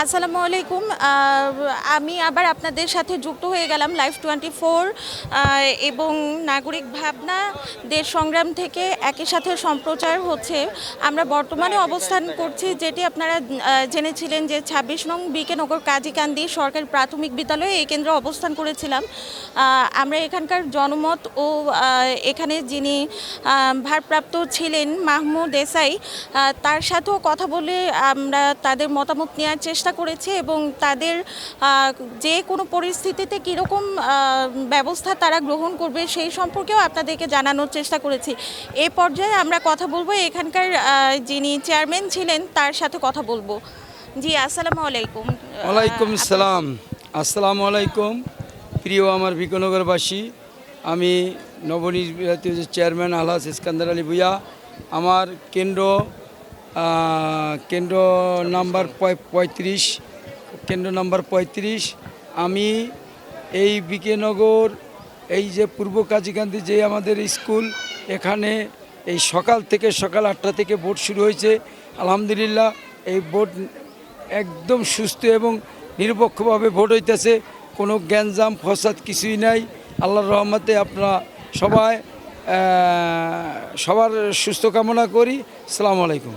আসসালামু আলাইকুম। আমি আবার আপনাদের সাথে যুক্ত হয়ে গেলাম লাইভ 24 এবং নাগরিক ভাবনা দেশ সংগ্রাম থেকে একই সাথে সম্প্রচার হচ্ছে। আমরা বর্তমানে অবস্থান করছি, যেটি আপনারা জেনেছিলেন যে ২৬ নং বিকে নগর কাজীকান্দি সরকারি প্রাথমিক বিদ্যালয়ে এই কেন্দ্রে অবস্থান করেছিলাম। আমরা এখানকার জনমত ও এখানে যিনি ভারপ্রাপ্ত ছিলেন মাহমুদ এসআই, তার সাথেও কথা বলে আমরা তাদের মতামত নেওয়ার চেষ্টা করেছি এবং তাদের যে কোনো পরিস্থিতিতে কীরকম ব্যবস্থা তারা গ্রহণ করবে সেই সম্পর্কেও আপনাদেরকে জানানোর চেষ্টা করেছি। এই পর্যায়ে আমরা কথা বলবো এখানকার যিনি চেয়ারম্যান ছিলেন তার সাথে কথা বলবো। জি, আসসালামু আলাইকুম। ওয়ালাইকুম সালাম। আসসালামু আলাইকুম প্রিয় আমার বিকনগরবাসী। আমি নবনির্বাচিত চেয়ারম্যান আলহাজ ইস্কান্দার আলী ভূঁইয়া। আমার কেন্দ্র নাম্বার 35, কেন্দ্র নাম্বার 35। আমি এই বিকেনগর, এই যে পূর্ব কাজীকান্দি যে আমাদের স্কুল, এখানে এই সকাল 8টা থেকে ভোট শুরু হয়েছে। আলহামদুলিল্লাহ এই ভোট একদম সুস্থ এবং নিরপেক্ষভাবে ভোট হইতেছে। কোনো গ্যাঞ্জাম ফসাদ কিছুই নাই। আল্লাহর রহমতে আপনারা সবার সুস্থ কামনা করি। আসসালামু আলাইকুম।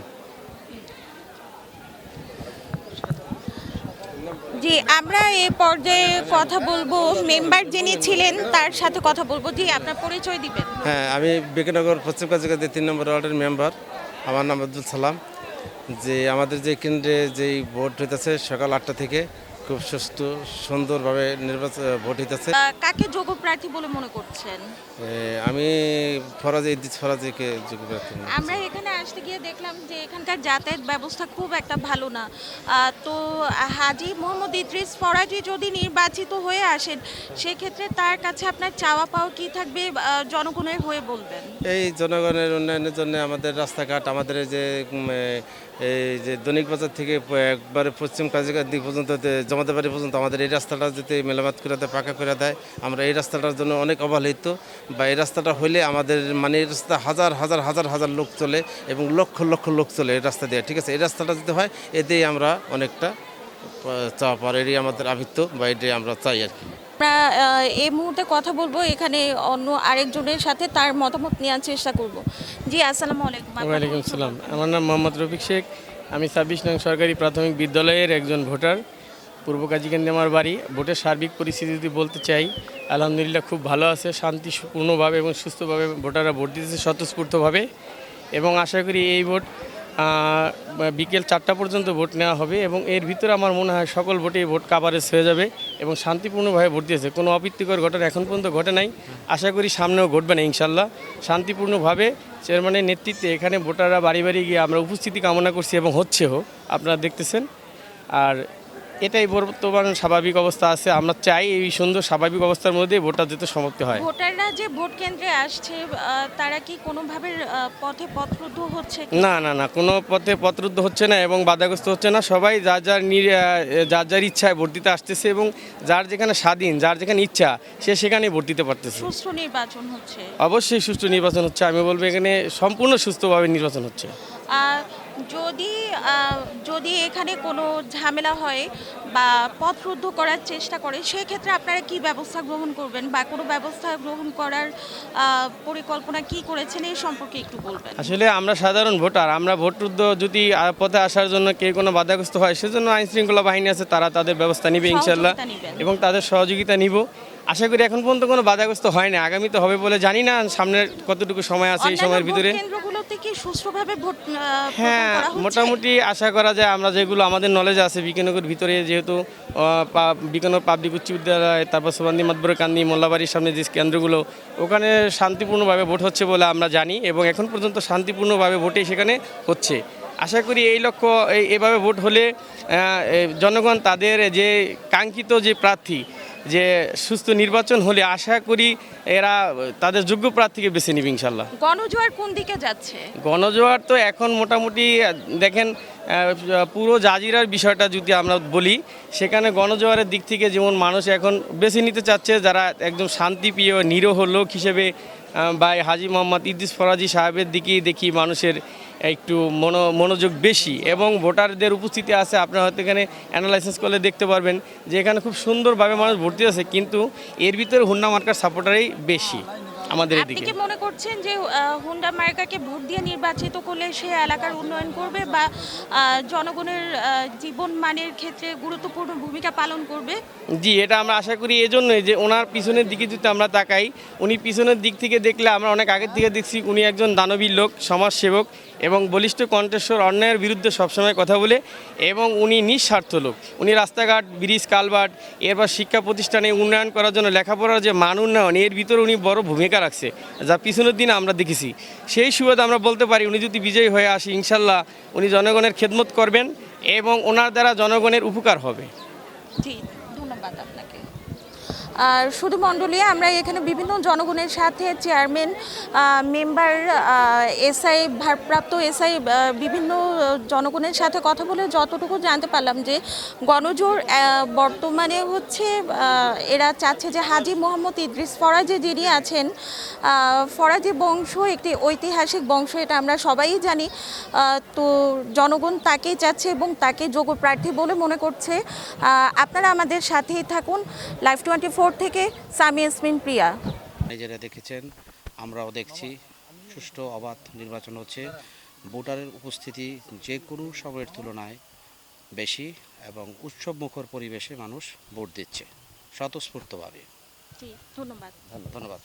জি, আমরা এই পর্যায়ে কথা বলবো মেম্বার যিনি ছিলেন তার সাথে কথা বলবো। জি, আপনার পরিচয় দিবেন। হ্যাঁ, আমি বিকেনগর পশ্চিম কাজীকান্দি 3 নম্বর ওয়ার্ডের মেম্বার। আমার নাম আব্দুল সালাম। যে আমাদের যে কেন্দ্রে যেই ভোট হইতেছে সকাল 8টা থেকে খুব সুষ্ঠু সুন্দরভাবে ভোট হইতেছে। কাকে যোগ্য প্রার্থী বলে মনে করছেন? আমি ইদ্রিস ফরাজিকে যোগ্য প্রার্থী মনে করছি। আমরা এখানে আসতে গিয়ে দেখলাম যে এখানকার যাতায়াত ব্যবস্থা খুব একটা ভালো না। তো হাজী মোহাম্মদ ইদ্রিস ফরাজি যদি নির্বাচিত হয়ে আসেন, সেক্ষেত্রে তার কাছে আপনার চাওয়া পাওয়া কী থাকবে, জনগণের হয়ে বলবেন। এই জনগণের উন্নয়নের জন্য আমাদের রাস্তাঘাট, আমাদের এই যে দৈনিক বাজার থেকে একবারে পশ্চিম কাজীকান্দি পর্যন্ত জমাতে বাড়ি পর্যন্ত আমাদের এই রাস্তাটা যদি মেরামত করে দেয়, পাকা করে দেয়, আমরা এই রাস্তাটার জন্য অনেক অবহেলিত। বা এই রাস্তাটা হলে আমাদের এই রাস্তা হাজার হাজার হাজার হাজার লোক চলে এবং লক্ষ লক্ষ লোক চলে এই রাস্তা দিয়ে। ঠিক আছে, এই রাস্তাটা যদি হয় এতেই আমরা অনেকটা চাওয়া পাওয়ার, এটাই আমাদের আবৃত্ত বা এটাই আমরা চাই আর কি। আমরা এই মুহূর্তে কথা বলবো এখানে অন্য আরেকজনের সাথে, তার মতামত নেওয়ার চেষ্টা করব। জি, আসসালামু আলাইকুম। ওয়ালাইকুম সালাম। আমার নাম মোহাম্মদ রফিক শেখ। আমি 26 নং সরকারি প্রাথমিক বিদ্যালয়ের একজন ভোটার। পূর্ব কাজীকান্দি আমার বাড়ি। ভোটের সার্বিক পরিস্থিতি যদি বলতে চাই, আলহামদুলিল্লাহ খুব ভালো আছে, শান্তিপূর্ণভাবে এবং সুস্থভাবে ভোটাররা ভোট দিতেছে স্বতঃস্ফূর্তভাবে। এবং আশা করি এই ভোট বিকেল 4টা পর্যন্ত ভোট নেওয়া হবে এবং এর ভিতরে আমার মনে হয় সকল ভোটেই ভোট কাভারেজ হয়ে যাবে এবং শান্তিপূর্ণভাবে ভোট দিয়েছে। কোনো অপ্রীতিকর ঘটনা এখন পর্যন্ত ঘটে নাই, আশা করি সামনেও ঘটবে না ইনশাল্লাহ। শান্তিপূর্ণভাবে চেয়ারম্যানের নেতৃত্বে এখানে ভোটাররা বাড়ি বাড়ি গিয়ে আমরা উপস্থিতি কামনা করছি এবং হচ্ছেও, আপনারা দেখতেছেন। আর এটাই বর্তমান স্বাভাবিক অবস্থা আছে। আমরা চাই এই সুন্দর স্বাভাবিক অবস্থার মধ্যে ভোটটা যাতে সমাপ্তি হয়। ভোটাররা যে ভোট কেন্দ্রে আসছে, তারা কি কোনোভাবে পথে পথরুদ্ধ হচ্ছে? না না না, কোনো পথে পথরুদ্ধ হচ্ছে না এবং বাধাগ্রস্ত হচ্ছে না। সবাই যার যার ইচ্ছায় ভোট দিতে আসতেছে এবং যার যেখানে স্বাধীন, যার যেখানে ইচ্ছা সে সেখানেই ভোট দিতে পারতেছে। সুষ্ঠু নির্বাচন হচ্ছে। অবশ্যই সুষ্ঠু নির্বাচন হচ্ছে। আমি বলবো এখানে সম্পূর্ণ সুস্থভাবে নির্বাচন হচ্ছে। যদি এখানে কোনো ঝামেলা হয় বা পথরুদ্ধ করার চেষ্টা করে, সেক্ষেত্রে আপনারা কি ব্যবস্থা গ্রহণ করবেন বা কোনো ব্যবস্থা গ্রহণ করার পরিকল্পনা কি করেছেন এই সম্পর্কে একটু বলবেন। আসলে আমরা সাধারণ ভোটার, আমরা ভোটরুদ্ধ যদি পথে আসার জন্য কেউ কোনো বাধাগ্রস্ত হয়, সেজন্য আইন শৃঙ্খলা বাহিনী আছে, তারা তাদের ব্যবস্থা নেবে ইনশাল্লাহ এবং তাদের সহযোগিতা নিব। আশা করি এখন পর্যন্ত কোনো বাধাগ্রস্ত হয় না, আগামীতে হবে বলে জানি না। সামনের কতটুকু সময় আছে এই সময়ের ভিতরে। হ্যাঁ, মোটামুটি আশা করা যায়। আমরা যেগুলো আমাদের নলেজ আছে বিকেনগর ভিতরে, যেহেতু বিকেনগর পাবলিক উচ্চ বিদ্যালয়, তারপর সুবান্দি মাতবরকান্দি মোল্লাবাড়ির সামনে যে কেন্দ্রগুলো, ওখানে শান্তিপূর্ণভাবে ভোট হচ্ছে বলে আমরা জানি এবং এখন পর্যন্ত শান্তিপূর্ণভাবে ভোটে সেখানে হচ্ছে। আশা করি এই লক্ষ্য, এভাবে ভোট হলে জনগণ তাদের যে কাঙ্ক্ষিত যে প্রার্থী, যে সুস্থ নির্বাচন হলে আশা করি এরা তাদের যোগ্য প্রার্থীকে বেছে নিবে ইনশাল্লাহ। গণজোয়ার কোন দিকে যাচ্ছে? গণজোয়ার তো এখন মোটামুটি দেখেন, পুরো জাজিরার বিষয়টা যদি আমরা বলি, সেখানে গণজোয়ারের দিক থেকে যেমন মানুষ এখন বেছে নিতে চাচ্ছে যারা একদম শান্তিপ্রিয় নিরীহ লোক হিসেবে, বা হাজী মোহাম্মদ ইদ্রিস ফরাজি সাহেবের দিকেই দেখি মানুষের একটু মনোযোগ বেশি এবং ভোটারদের উপস্থিতি আছে। আপনারা হয়তো এখানে অ্যানালাইসিস করলে দেখতে পারবেন যে এখানে খুব সুন্দরভাবে মানুষ ভর্তি আছে, কিন্তু এর ভিতরে হুন্ডা মার্কার সাপোর্টারই বেশি আমাদের আপনি এদিকে। কি মনে করছেন যে হুন্ডা মার্কাকে ভোট দিয়ে নির্বাচিত করলে সে এলাকার উন্নয়ন করবে বা জনগণের জীবন মানের ক্ষেত্রে গুরুত্বপূর্ণ ভূমিকা পালন করবে? জি, এটা আমরা আশা করি এজন্যই যে ওনার পিছনের দিকে যদি আমরা তাকাই, উনি পিছনের দিক থেকে দেখলে আমরা অনেক আগের থেকে দেখছি উনি একজন দানবীর লোক, সমাজসেবক এবং বলিষ্ঠ কণ্ঠস্বর, অন্যায়ের বিরুদ্ধে সবসময় কথা বলে এবং উনি নিঃস্বার্থ লোক। উনি রাস্তাঘাট, ব্রিজ, কালভার্ট, এরপর শিক্ষা প্রতিষ্ঠানে উন্নয়ন করার জন্য, লেখাপড়ার যে মান উন্নয়ন, এর ভিতরে উনি বড় ভূমিকা রাখছে, যা পিছনের দিনে আমরা দেখেছি। সেই সুবাদে আমরা বলতে পারি উনি যদি বিজয়ী হয়ে আসে, ইনশাল্লাহ উনি জনগণের খেদমত করবেন এবং ওনার দ্বারা জনগণের উপকার হবে। জি, ধন্যবাদ আপনাকে। আর শুধু মণ্ডলী, আমরা এখানে বিভিন্ন জনগণের সাথে চেয়ারম্যান, মেম্বার, এসআই, ভারপ্রাপ্ত এসআই, বিভিন্ন জনগণের সাথে কথা বলে যতটুকু জানতে পারলাম যে গণজোর বর্তমানে হচ্ছে এরা চাচ্ছে যে হাজী মোহাম্মদ ইদ্রিস ফরাজি যিনি আছেন, ফরাজি বংশ একটি ঐতিহাসিক বংশ, এটা আমরা সবাই জানি। তো জনগণ তাকেই চাচ্ছে এবং তাকে যোগ্য প্রার্থী বলে মনে করছে। আপনারা আমাদের সাথেই থাকুন। লাইভ 24 থেকে সামি ইয়াসমিন প্রিয়া। নিজেরা দেখেছেন, আমরাও দেখছি, সুষ্ঠু অবাধ নির্বাচন হচ্ছে। ভোটারের উপস্থিতি যে কোনো সময়ের তুলনায় বেশি এবং উৎসবমুখর পরিবেশে মানুষ ভোট দিচ্ছে স্বতঃস্ফূর্তভাবে। জি, ধন্যবাদ। ধন্যবাদ।